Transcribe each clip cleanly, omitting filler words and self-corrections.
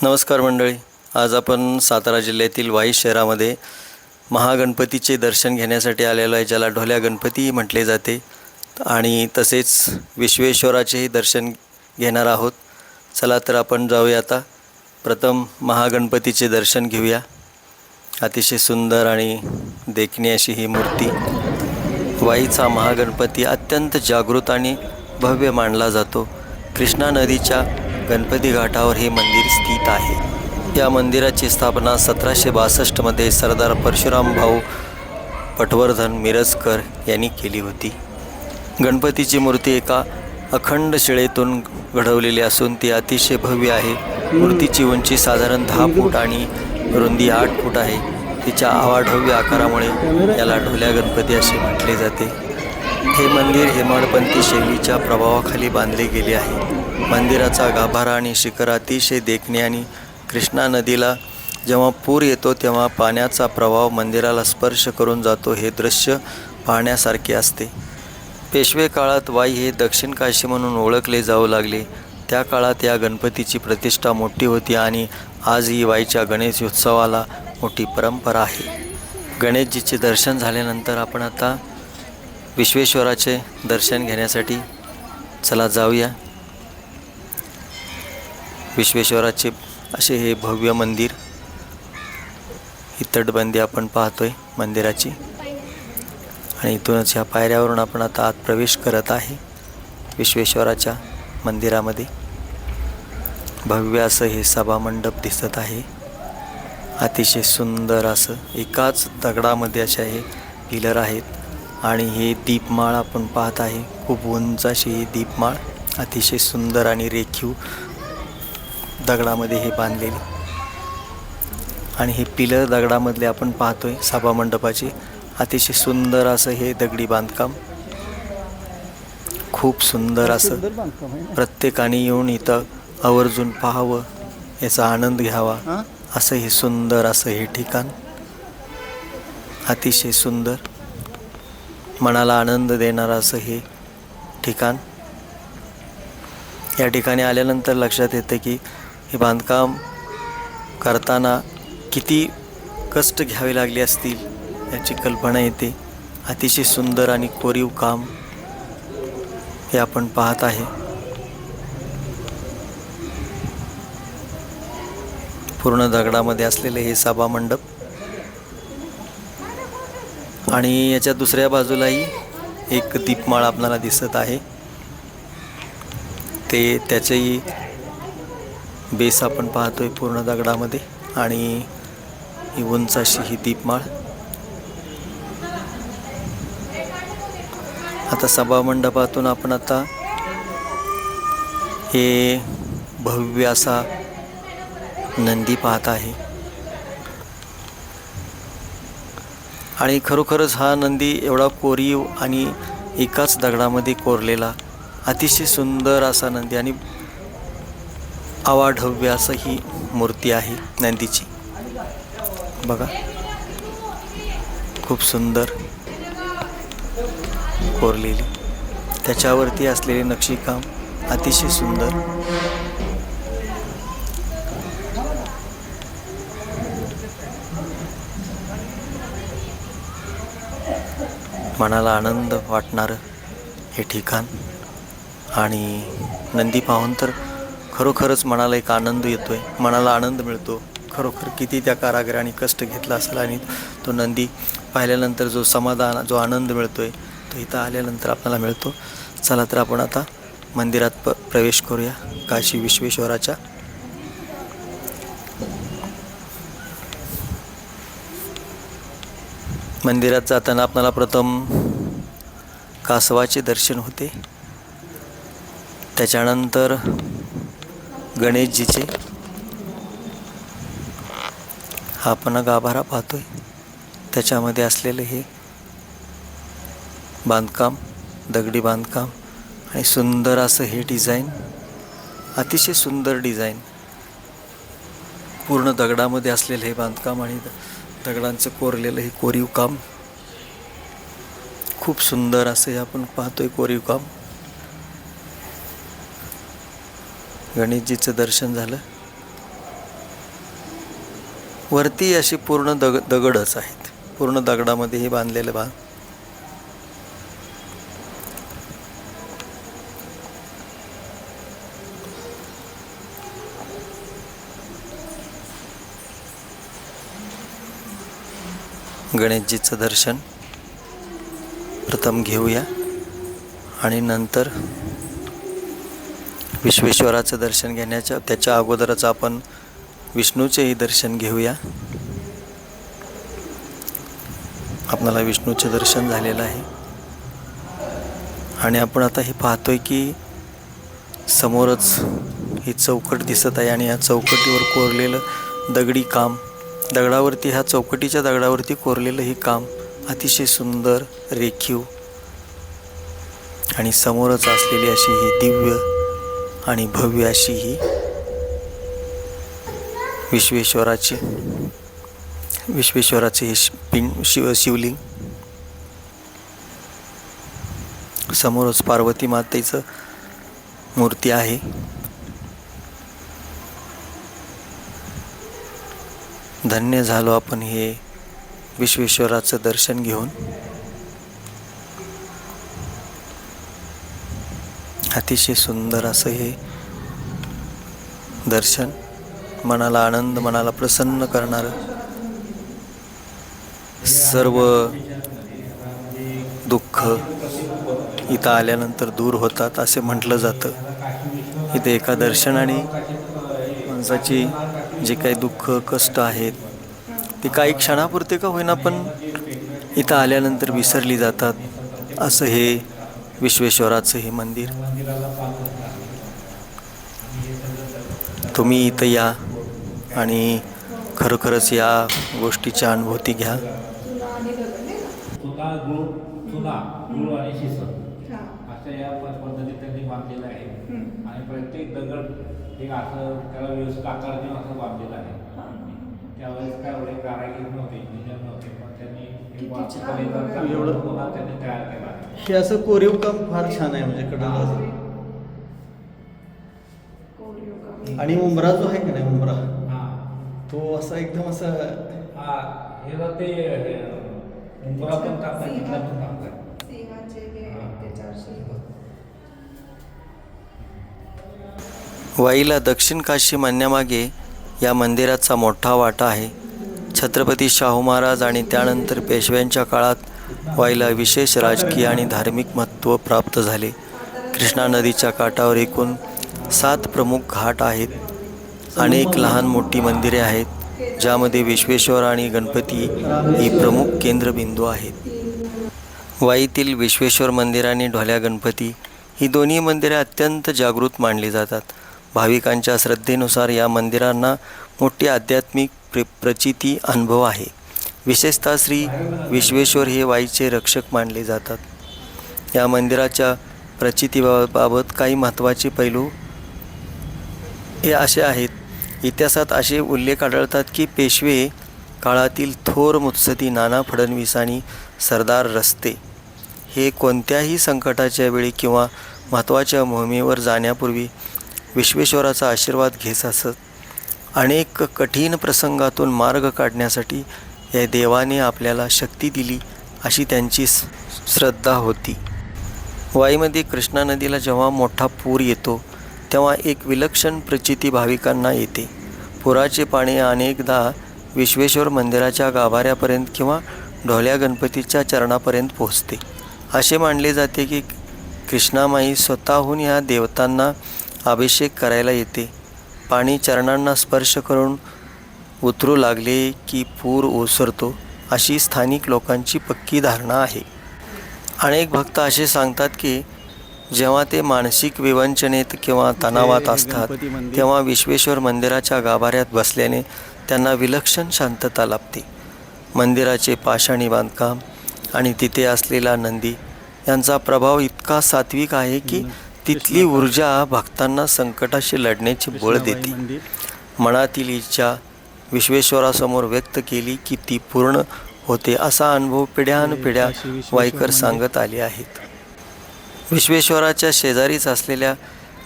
नमस्कार मंडळी, आज आपण सातारा जिल्ह्यातील वाई शहरामध्ये महागणपतीचे दर्शन घेण्यासाठी आलेलो आहे, ज्याला ढोल्या गणपती म्हटले जाते. आणि तसेच विश्वेश्वराचेही दर्शन घेणार आहोत. चला तर आपण जाऊया. आता प्रथम महागणपतीचे दर्शन घेऊया. अतिशय सुंदर आणि देखणी अशी ही मूर्ती. वाईचा महागणपती अत्यंत जागृत आणि भव्य मानला जातो. कृष्णा नदीच्या गणपती घाटावर हे मंदिर स्थित आहे. या मंदिराची स्थापना 1762 सरदार परशुराम भाऊ पटवर्धन मिरजकर यांनी केली होती. गणपतीची मूर्ती एका अखंड शिळेतून घडवलेली असून ती अतिशय भव्य आहे. मूर्तीची उंची साधारण 10 फूट आणि रुंदी 8 फूट आहे. तिच्या आवाढव्य आकारामुळे याला ढोल्या गणपती असे म्हटले जाते. हे मंदिर हेमाडपंथी शैलीच्या प्रभावाखाली बांधले गेले आहे. मंदिराचा गाभारा आणि शिखर अतिशय देखणे आणि कृष्णा नदीला जेव्हा पूर येतो तेव्हा पाण्याचा प्रवाह मंदिराला स्पर्श करून जातो. हे दृश्य पाहण्यासारखे असते. पेशवे काळात वाई हे दक्षिण काशी म्हणून ओळखले जाऊ लागले. त्या काळात या गणपतीची प्रतिष्ठा मोठी होती आणि आजही वाईच्या गणेशोत्सवाला मोठी परंपरा आहे. गणेशजीचे दर्शन झाल्यानंतर आपण आता विश्वेश्वराचे दर्शन घेण्यासाठी चला जाऊया. विश्वेश्वराचे असे हे भव्य मंदिर, ही तटबंदी आपण पाहतोय मंदिराची. आणि इथूनच ह्या पायऱ्यावरून आपण आता आत प्रवेश करत आहे विश्वेश्वराच्या मंदिरामध्ये. भव्य असं हे सभामंडप दिसत आहे. अतिशय सुंदर असं एकाच दगडामध्ये अशा हे पिलर आहेत आणि हे दीपमाळ आपण पाहत आहे. खूप उंच अशी ही दीपमाळ, अतिशय सुंदर आणि रेखीव दगडामध्ये हे बांधलेले. आणि हे पिलर दगडामधले आपण पाहतोय सभामंडपाचे. अतिशय सुंदर असं हे दगडी बांधकाम, खूप सुंदर असं. प्रत्येकाने येऊन इथं आवर्जून पाहावं, याचा आनंद घ्यावा, असं हे सुंदर असं हे ठिकाण. अतिशय सुंदर, मनाला आनंद देणारं असं हे ठिकाण. या ठिकाणी आल्यानंतर लक्षात येतं की हे बांधकाम करताना किती कष्ट घ्यावे लागले असतील याची कल्पना येते. अतिशय सुंदर आणि कोरीव काम हे आपण पाहत आहे. पूर्ण दगडामध्ये असलेले हे सभामंडप. आणि याच्या दुसऱ्या बाजूलाही एक दीपमाळ आपल्याला दिसत आहे. ते त्याचेही बेस आपण पाहतोय पूर्ण दगडामध्ये. आणि ही उंच अशी ही दीपमाळ. आता सभामंडपातून आपण आता हे भव्य असा नंदी पाहत आहे. आणि खरोखरच हा नंदी एवढा कोरीव आणि एकाच दगडामध्ये कोरलेला अतिशय सुंदर असा नंदी आणि आवाढव्य असं ही मूर्ती आहे नंदीची. बघा, खूप सुंदर कोरलेली, त्याच्यावरती असलेले नक्षीकाम अतिशय सुंदर. मनाला आनंद वाटणारं हे ठिकाण. आणि नंदी पाहून तर खरोखरच मनाला एक आनंद येतोय, मनाला आनंद मिळतो. खरोखर किती त्या कारागिरांनी कष्ट घेतला असेल आणि तो नंदी पाहिल्यानंतर जो समाधान, जो आनंद मिळतोय तो इथं आल्यानंतर आपल्याला मिळतो. चला तर आपण आता मंदिरात प्रवेश करूया काशी विश्वेश्वराच्या. मंदिरात जाताना आपल्याला प्रथम कासवाचे दर्शन होते, त्याच्यानंतर गणेशजीचे. हा आपण गाभारा पाहतोय, त्याच्यामध्ये असलेले हे बांधकाम, दगडी बांधकाम आणि सुंदर असं हे डिझाईन, अतिशय सुंदर डिझाईन. पूर्ण दगडामध्ये असलेलं हे बांधकाम आणि दगडांचं कोरलेलं हे कोरीव काम, खूप सुंदर असं हे आपण पाहतोय कोरीव काम. गणेशजीचं दर्शन झालं. वरती अशी पूर्ण दगडच आहेत, पूर्ण दगडामध्ये हे बांधलेलं गणेशजीचं दर्शन प्रथम घेऊया आणि नंतर विश्वेश्वराचं दर्शन त्याच्या अगोदरच आपण विष्णूचेही दर्शन घेऊया. आपल्याला विष्णूचे दर्शन झालेलं आहे आणि आपण आता हे पाहतोय की समोरच ही चौकट दिसत आहे आणि या चौकटीवर कोरलेलं दगडी काम, दगडावरती, ह्या चौकटीच्या दगडावरती कोरलेलं हे काम अतिशय सुंदर, रेखीव आणि समोरच असलेली अशी ही दिव्य आणि भव्य अशी ही विश्वेश्वराचे हे शिवलिंग. समोरच पार्वती मातेचं मूर्ती आहे. धन्य झालो आपण हे विश्वेश्वराचं दर्शन घेऊन. अतिशय सुंदर असं हे दर्शन, मनाला आनंद, मनाला प्रसन्न करणारं. सर्व दुःख इथं आल्यानंतर दूर होतात असे म्हटलं जातं. इथे एका दर्शनाने माणसाची जे काही दुःख, कष्ट आहेत ते काही क्षणापुरते का होईना पण इथं आल्यानंतर विसरली जातात. असं हे विश्वेश्वराचं हे मंदिर. तुम्ही इथं या आणि खरोखरच या गोष्टीची अनुभूती घ्या. गुळ आणि शिसं अशा या पद्धतीत त्यांनी बांधलेलं आहे आणि प्रत्येक दगड एक असं त्याला व्यवस्थित आकार देऊन असं बांधलेलं आहे. त्यावेळेस काय एवढे कारागीर नव्हते, इंजिनियर नव्हते, पण त्यांनी त्यांनी तयार केला आहे. हे असं कोरीव काम फार छान आहे, म्हणजे कडला. आणि उंबरा जो आहे का नाही, उंबरा तो असा एकदम असा हे ते उंबरा पण टाकतात, तिथला पण टाकतात. वाईला दक्षिण काशी म्हणण्यामागे या मंदिराचा मोठा वाटा आहे. छत्रपती शाहू महाराज आणि त्यानंतर पेशव्यांच्या काळात वाईला विशेष राजकीय आणि धार्मिक महत्त्व प्राप्त झाले. कृष्णा नदीच्या काठावर एकूण 7 प्रमुख घाट आहेत. अनेक लहान मोठी मंदिरे आहेत, ज्यामध्ये विश्वेश्वर आणि गणपती ही प्रमुख केंद्रबिंदू आहेत. वाईतील विश्वेश्वर मंदिर आणि ढोल्या गणपती ही दोन्ही मंदिरे अत्यंत जागृत मानली जातात. भाविकांच्या श्रद्धेनुसार या मंदिरांना मोठी आध्यात्मिक प्रचिती अनुभव आहे. विशेषतः श्री विश्वेश्वर हे वाईचे रक्षक मानले जातात. या मंदिराच्या प्रचितीबाबत काही महत्त्वाचे पैलू हे असे आहेत. इतिहासात असे उल्लेख आढळतात की पेशवे काळातील थोर मुत्सद्दी नाना फडणवीस आणि सरदार रस्ते हे कोणत्याही संकटाच्या वेळी किंवा महत्त्वाच्या मोहिमेवर जाण्यापूर्वी विश्वेश्वराचा आशीर्वाद घेत असत. अनेक कठीण प्रसंगातून मार्ग काढण्यासाठी या देवाने आपल्याला शक्ती दिली अशी त्यांची श्रद्धा होती. वाईमध्ये कृष्णा नदीला जेव्हा मोठा पूर येतो तेव्हा एक विलक्षण प्रचिती भाविकांना येते. पुराचे पाणी अनेकदा विश्वेश्वर मंदिराच्या गाभाऱ्यापर्यंत किंवा ढोल्या गणपतीच्या चरणापर्यंत पोहोचते. असे मानले जाते की कृष्णामाई स्वतःहून ह्या देवतांना अभिषेक करायला येते. पाणी चरणांना स्पर्श करून उतरू लागले की पूर ओसरतो, अशी स्थानिक लोकांची पक्की धारणा आहे. अनेक भक्त असे सांगतात की जेव्हा ते मानसिक विवंचनेत किंवा तणावात असतात तेव्हा विश्वेश्वर मंदिराच्या गाभाऱ्यात बसल्याने त्यांना विलक्षण शांतता लाभते. मंदिराचे पाषाणी बांधकाम आणि तिथे असलेला नंदी यांचा प्रभाव इतका सात्विक आहे की तिथली ऊर्जा भक्तांना संकटाशी लढण्याची बळ देते. मनातील इच्छा विश्वेश्वरासमोर व्यक्त केली की ती पूर्ण होते, असा अनुभव पिढ्यानपिढ्या वाईकर सांगत आले आहेत. विश्वेश्वराच्या शेजारीच असलेल्या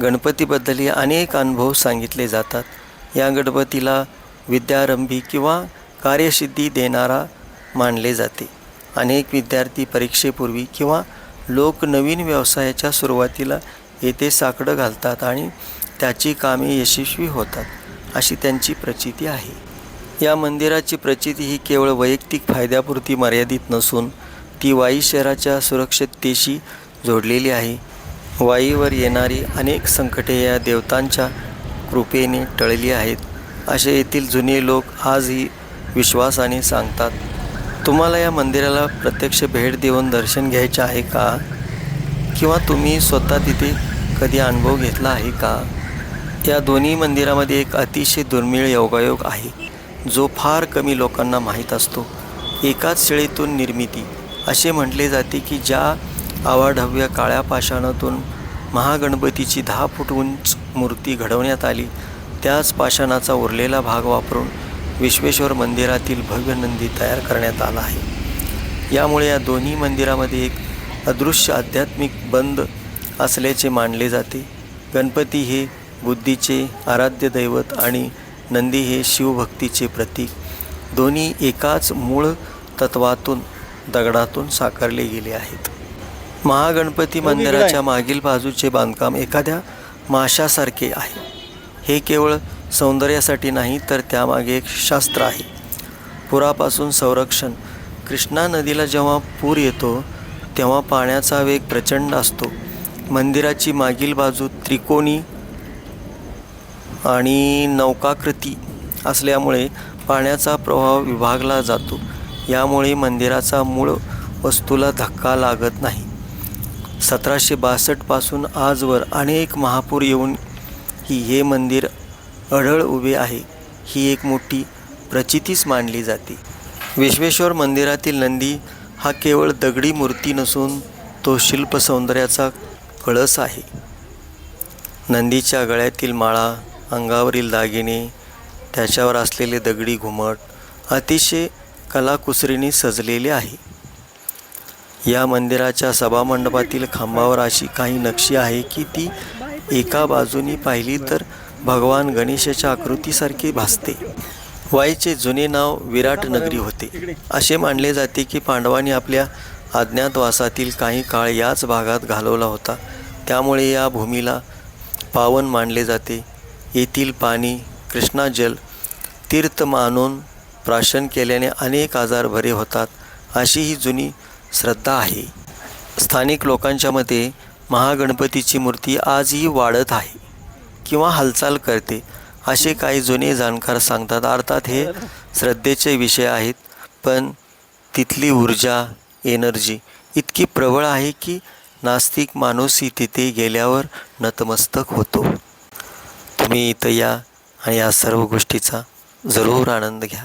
गणपतीबद्दलही अनेक अनुभव सांगितले जातात. या गणपतीला विद्यारंभी किंवा कार्यसिद्धी देणारा मानले जाते. अनेक विद्यार्थी परीक्षेपूर्वी किंवा लोक नवीन व्यवसायाच्या सुरुवातीला येथे साकडं घालतात आणि त्याची कामे यशस्वी होतात, अशी त्यांची प्रचिती आहे. या मंदिराची प्रचिती ही केवळ वैयक्तिक फायद्यापुरती मर्यादित नसून ती वाई शहराच्या सुरक्षिततेशी जोडलेली आहे. वाईवर येणारी अनेक संकटे या देवतांच्या कृपेने टळली आहेत, असे येथील जुने लोक आजही विश्वासाने सांगतात. तुम्हाला या मंदिराला प्रत्यक्ष भेट देऊन दर्शन घ्यायचे आहे का? किंवा तुम्ही स्वतः तिथे कधी अनुभव घेतला आहे का? या दोन्ही मंदिरामध्ये एक अतिशय दुर्मिळ योगायोग आहे, जो फार कमी लोकांना माहीत असतो. एकाच शिळेतून निर्मिती. असे म्हटले जाते की ज्या आवाढव्य काळ्या पाषाणातून महागणपतीची 10 फूट उंच मूर्ती घडवण्यात आली, त्याच पाषाणाचा उरलेला भाग वापरून विश्वेश्वर मंदिरातील भव्य नंदी तयार करण्यात आला आहे. यामुळे या दोन्ही मंदिरामध्ये एक अदृश्य आध्यात्मिक बंध असल्याचे मानले जाते. गणपती हे बुद्धीचे आराध्य दैवत आणि नंदी हे शिवभक्तीचे प्रतीक. दोन्ही एकाच मूळ तत्वातून दगडातून साकारले गेले आहेत. महागणपती मंदिराच्या मागील बाजूचे बांधकाम एखाद्या माशासारखे आहे. हे केवळ सौंदर्यासाठी नाही, तर त्यामागे एक शास्त्र आहे. पुरापासून संरक्षण. कृष्णा नदीला जेव्हा पूर येतो तेव्हा पाण्याचा वेग प्रचंड असतो. मंदिराची मागील बाजू त्रिकोणी आणि नौकाकृती असल्यामुळे पाण्याचा प्रवाह विभागला जातो. यामुळे मंदिराचा मूळ वस्तूला धक्का लागत नाही. 1762 पासून आजवर अनेक महापूर येऊन हे मंदिर अढळ उभे आहे, ही एक मोठी प्रचितीच मानली जाते. विश्वेश्वर मंदिरातील नंदी हा केवळ दगडी मूर्ती नसून तो शिल्प सौंदर्याचा कळस आहे. नंदीच्या गळ्यातील माळा, अंगावरील दागिने, त्याच्यावर असलेले दगडी घुमट अतिशय कलाकुसरीने सजलेले आहे. या मंदिराच्या सभामंडपातील खांबावर अशी काही नक्षी आहे की ती एका बाजूनी पाहिली तर भगवान गणेशाच्या आकृतीसारखे भासते. वाईचे जुने नाव विराट नगरी होते. असे मानले जाते की पांडवांनी आपल्या अज्ञातवासातील काही काळ याच भागात घालवला होता. त्यामुळे या भूमीला पावन मानले जाते. येथील पाणी कृष्णा जल तीर्थ मानून प्राशन केल्याने अनेक आजार बरे होतात, अशी ही जुनी श्रद्धा आहे. स्थानिक लोकांच्या मते महागणपतीची मूर्ती आजही वाढत आहे किंवा हालचाल करते, असे काही जुने जाणकार सांगतात. अर्थात हे श्रद्धेचे विषय आहेत, पण तिथली ऊर्जा, एनर्जी इतकी प्रबळ आहे की नास्तिक माणूसही तिथे गेल्यावर नतमस्तक होतो. तुम्ही इथं या आणि या सर्व गोष्टीचा जरूर आनंद घ्या.